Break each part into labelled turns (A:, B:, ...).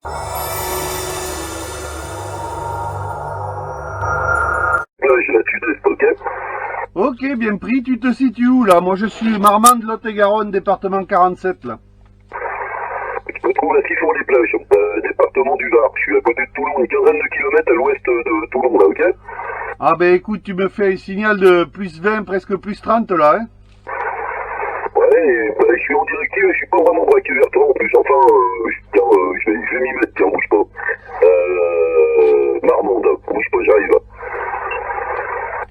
A: J'ai la sud-est, ok.
B: Ok, bien pris. Tu te situes où là? Moi je suis Marmande de Lot-et-Garonne, département 47 là.
A: Je me trouve à Sifour-les-Plages, département du Var. Je suis à côté de Toulon, une quinzaine de kilomètres à l'ouest de Toulon, là, ok.
B: Ah ben écoute, tu me fais un signal de plus 20, presque plus 30 là, hein.
A: Ouais, et, je suis en directive et je suis pas vraiment braqué vers toi en plus. Enfin, tiens, je vais m'y mettre, tiens, bouge pas. Marmande, bouge pas, j'arrive.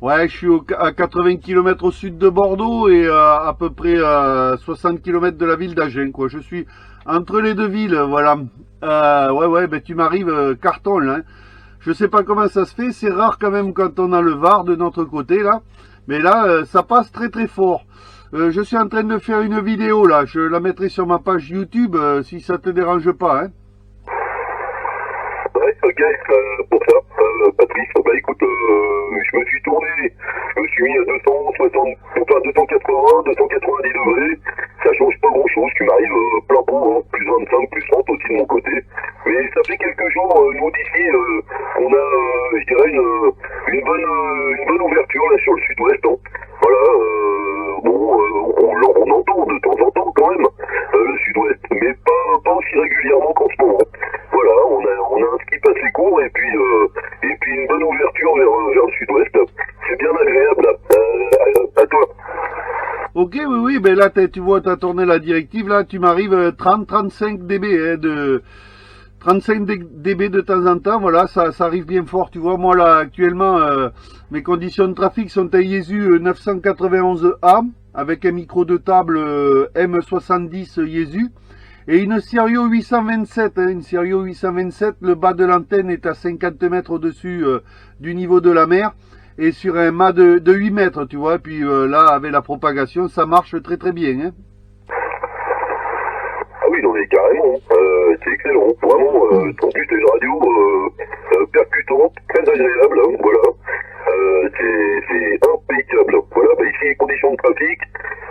B: Ouais, je suis à 80 km au sud de Bordeaux et à peu près 60 km de la ville d'Agen, quoi. Je suis entre les deux villes, voilà. Ouais, ben tu m'arrives carton là, hein. Je sais pas comment ça se fait, c'est rare quand même quand on a le Var de notre côté là. Mais là, ça passe très très fort. Je suis en train de faire une vidéo là, je la mettrai sur ma page YouTube si ça te dérange pas, hein.
A: Ouais, ok, pour ça, Patrice, bah écoute, je me suis tourné, je me suis mis à 290 degrés, ça change pas grand chose, tu m'arrives plein pot, hein, plus 25, plus 30 aussi de mon côté, mais ça fait quelques jours, nous d'ici, on a, je dirais, une bonne ouverture là sur le sud-ouest, hein. Voilà, on entend de temps en temps quand même le sud-ouest, mais pas aussi régulièrement qu'en ce moment. Voilà, on a un ski assez court et puis une bonne ouverture vers le sud-ouest. C'est bien agréable. À toi.
B: Ok, oui, ben là tu vois, t'as tourné la directive, là tu m'arrives 30-35 dB, hein, 35 dB de temps en temps, voilà, ça arrive bien fort, tu vois. Moi là actuellement, mes conditions de trafic sont un Yaesu 991A avec un micro de table M70 Yaesu et une Sirio 827, hein, une Sirio 827, le bas de l'antenne est à 50 mètres au-dessus du niveau de la mer et sur un mât de 8 mètres, tu vois. Et puis là, avec la propagation, ça marche très très bien, hein.
A: Ah oui, non mais carrément, c'est excellent. Vraiment, en plus c'est une radio percutante, très agréable, hein, voilà. C'est impeccable. Voilà, bah ici les conditions de trafic,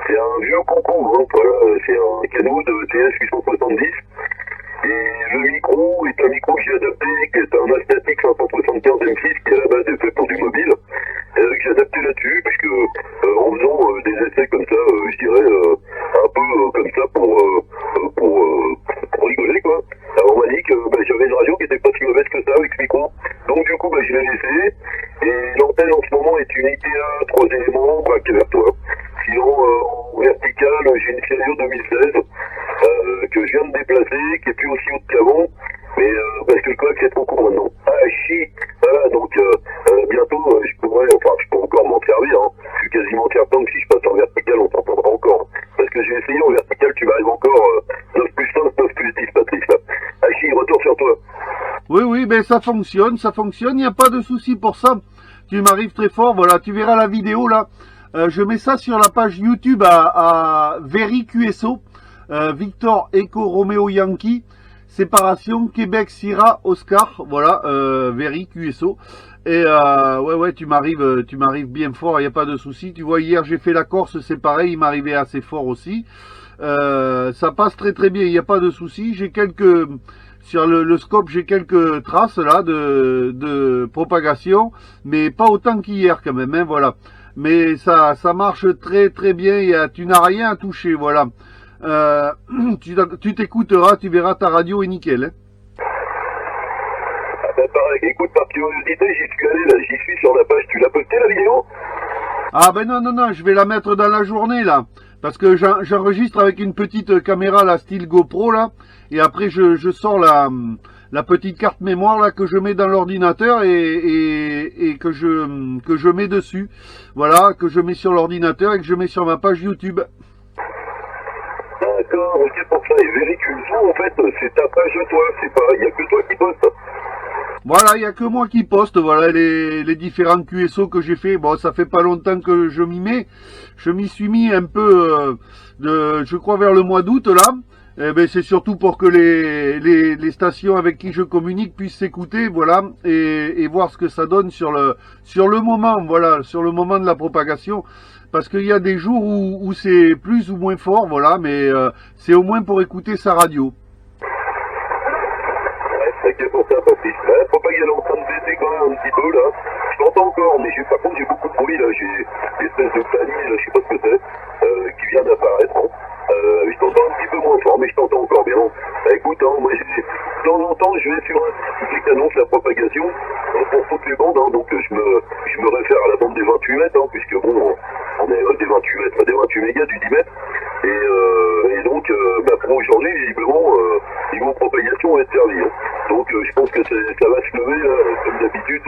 A: c'est un vieux concours, hein, voilà, c'est un canot de TS 870. Et le micro est un micro que j'ai adapté, qui est un Asnatic 575 M6, qui à la base est fait pour du mobile, que j'ai adapté là-dessus, puisque en faisant des essais comme ça, je dirais, un peu comme ça pour rigoler, quoi. Alors on m'a dit que j'avais une radio qui était pas si mauvaise que ça avec ce micro, donc du coup je l'ai laissé, et l'antenne en ce moment est une ITA 3 éléments, braquée vers toi. Sinon, en vertical, j'ai une Sirio 2016 que je viens de déplacer, qui est plus aussi haute qu'avant, mais parce que le coax est trop court maintenant. Ah, chic. Voilà, donc bientôt, je pourrais encore m'en servir, hein. Je suis quasiment certain que si je passe en vertical, on t'entendra encore. Parce que j'ai essayé en vertical, tu m'arrives encore 9 plus 5, 9 plus 10, Patrice, là. Ah, chic, retour sur toi.
B: Oui, ben ça fonctionne, il n'y a pas de souci pour ça. Tu m'arrives très fort, voilà, tu verras la vidéo là. Je mets ça sur la page YouTube à Very QSO, Victor Echo Romeo Yankee, séparation Québec Sierra Oscar, voilà, Very QSO. Et ouais, tu m'arrives bien fort, il n'y a pas de souci. Tu vois, hier j'ai fait la Corse, c'est pareil, il m'arrivait assez fort aussi. Ça passe très très bien, il n'y a pas de souci. J'ai sur le scope, j'ai quelques traces là de propagation, mais pas autant qu'hier quand même, hein, voilà. Mais ça marche très très bien, tu n'as rien à toucher, voilà. Tu t'écouteras, tu verras, ta radio est nickel, hein.
A: Ah pareil, écoute, par curiosité, j'y suis allé, là, j'y suis sur la page, tu l'as posté la vidéo?
B: Ah ben non, je vais la mettre dans la journée là, parce que j'enregistre avec une petite caméra là, style GoPro là, et après je sors la petite carte mémoire là que je mets dans l'ordinateur et que je mets dessus, voilà, que je mets sur l'ordinateur et que je mets sur ma page YouTube.
A: D'accord, ok pour ça, et Vériculation en fait, c'est ta page de toi, c'est pas, il n'y a que toi qui postes.
B: Voilà, il n'y a que moi qui poste, voilà, les différents QSO que j'ai fait. Bon, ça fait pas longtemps que je m'y mets. Je m'y suis mis un peu, je crois vers le mois d'août, là. Eh ben, c'est surtout pour que les stations avec qui je communique puissent s'écouter, voilà, et voir ce que ça donne sur le moment, voilà, sur le moment de la propagation. Parce qu'il y a des jours où c'est plus ou moins fort, voilà, mais c'est au moins pour écouter sa radio.
A: T'inquiète pour ça, Patrice. La propagande est en train de baisser quand même un petit peu, là. Je t'entends encore, mais par contre, j'ai beaucoup de bruit, là. J'ai une espèce de panier, là, je sais pas ce que c'est, qui vient d'apparaître. Hein. Je t'entends un petit peu moins fort, mais je t'entends encore bien. Écoute, hein, moi, de temps en temps, je vais sur un site qui annonce la propagation pour toutes les bandes, hein, donc je me réfère à la bande des 28 mètres, hein, puisque bon, on est des 28 mètres, des 28 mégas, du 10 mètres. Et donc, pour aujourd'hui, visiblement, niveau propagation, on va être servi. Hein. Donc, je pense que ça va se lever, là, comme d'habitude,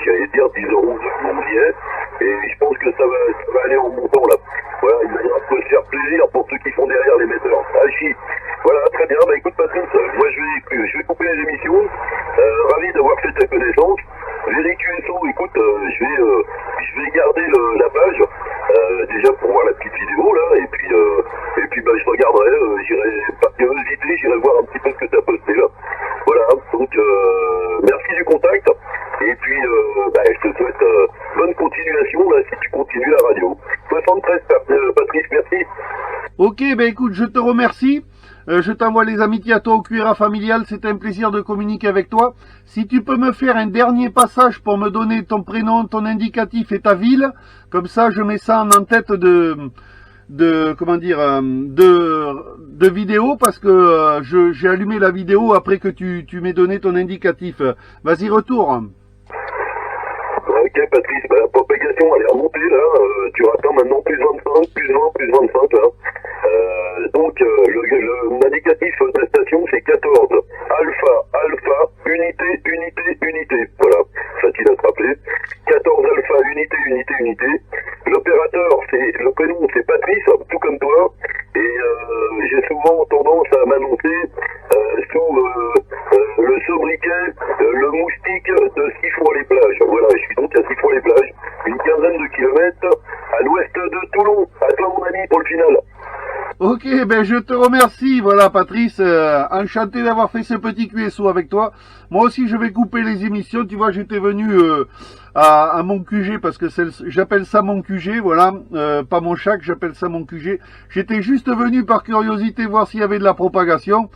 A: j'allais dire 10 euros, on y est. Et je pense que ça va aller en montant, là. Voilà, il va se faire plaisir pour ceux qui sont derrière l'émetteur. Voilà, très bien. Bah écoute, Patrice, moi je vais couper les émissions. Ravi d'avoir fait ta connaissance. Véry QSO, écoute, je vais garder la page, déjà pour voir la petite vidéo, là, et puis je regarderai, j'irai, par curiosité, j'irai voir un petit peu ce que tu as posté, là. Voilà, donc, merci du contact, et puis, je te souhaite bonne continuation, là, si tu continues la radio. 73, Patrice, merci.
B: Ok, ben écoute, je te remercie. Je t'envoie les amitiés à toi au QRA familial. C'était un plaisir de communiquer avec toi. Si tu peux me faire un dernier passage pour me donner ton prénom, ton indicatif et ta ville, comme ça je mets ça en tête de vidéo, parce que j'ai allumé la vidéo après que tu m'aies donné ton indicatif. Vas-y, retourne.
A: Ok, Patrice, la propagation elle est remontée là, tu attends maintenant plus 25, plus 20, plus 25 là. Donc l'indicatif de la station c'est 14. Alpha, unité. Voilà, facile à se rappeler. 14 alpha, unité. L'opérateur, le prénom c'est Patrice, tout comme toi. Et j'ai souvent tendance à m'annoncer sous le sobriquet, le moustique de Sifour-les-Plages. Voilà, je suis donc à Sifour-les-Plages, une quinzaine de kilomètres à l'ouest de Toulon. À toi mon ami pour le final.
B: Ok, ben je te remercie, voilà Patrice, enchanté d'avoir fait ce petit QSO avec toi. Moi aussi je vais couper les émissions, tu vois, j'étais venu à mon QG, parce que j'appelle ça mon QG, voilà, pas mon chac, j'appelle ça mon QG. J'étais juste venu par curiosité voir s'il y avait de la propagation.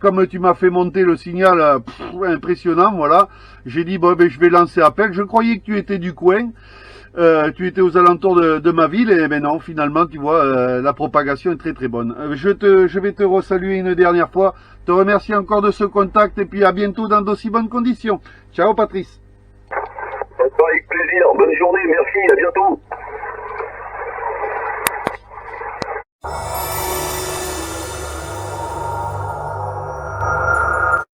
B: Comme tu m'as fait monter le signal, impressionnant, voilà, j'ai dit bon ben je vais lancer appel. Je croyais que tu étais du coin. Tu étais aux alentours de ma ville, et ben non, finalement, tu vois, la propagation est très très bonne. Je vais te resaluer une dernière fois, te remercier encore de ce contact, et puis à bientôt dans d'aussi bonnes conditions. Ciao Patrice.
A: Avec plaisir, bonne journée, merci, à bientôt.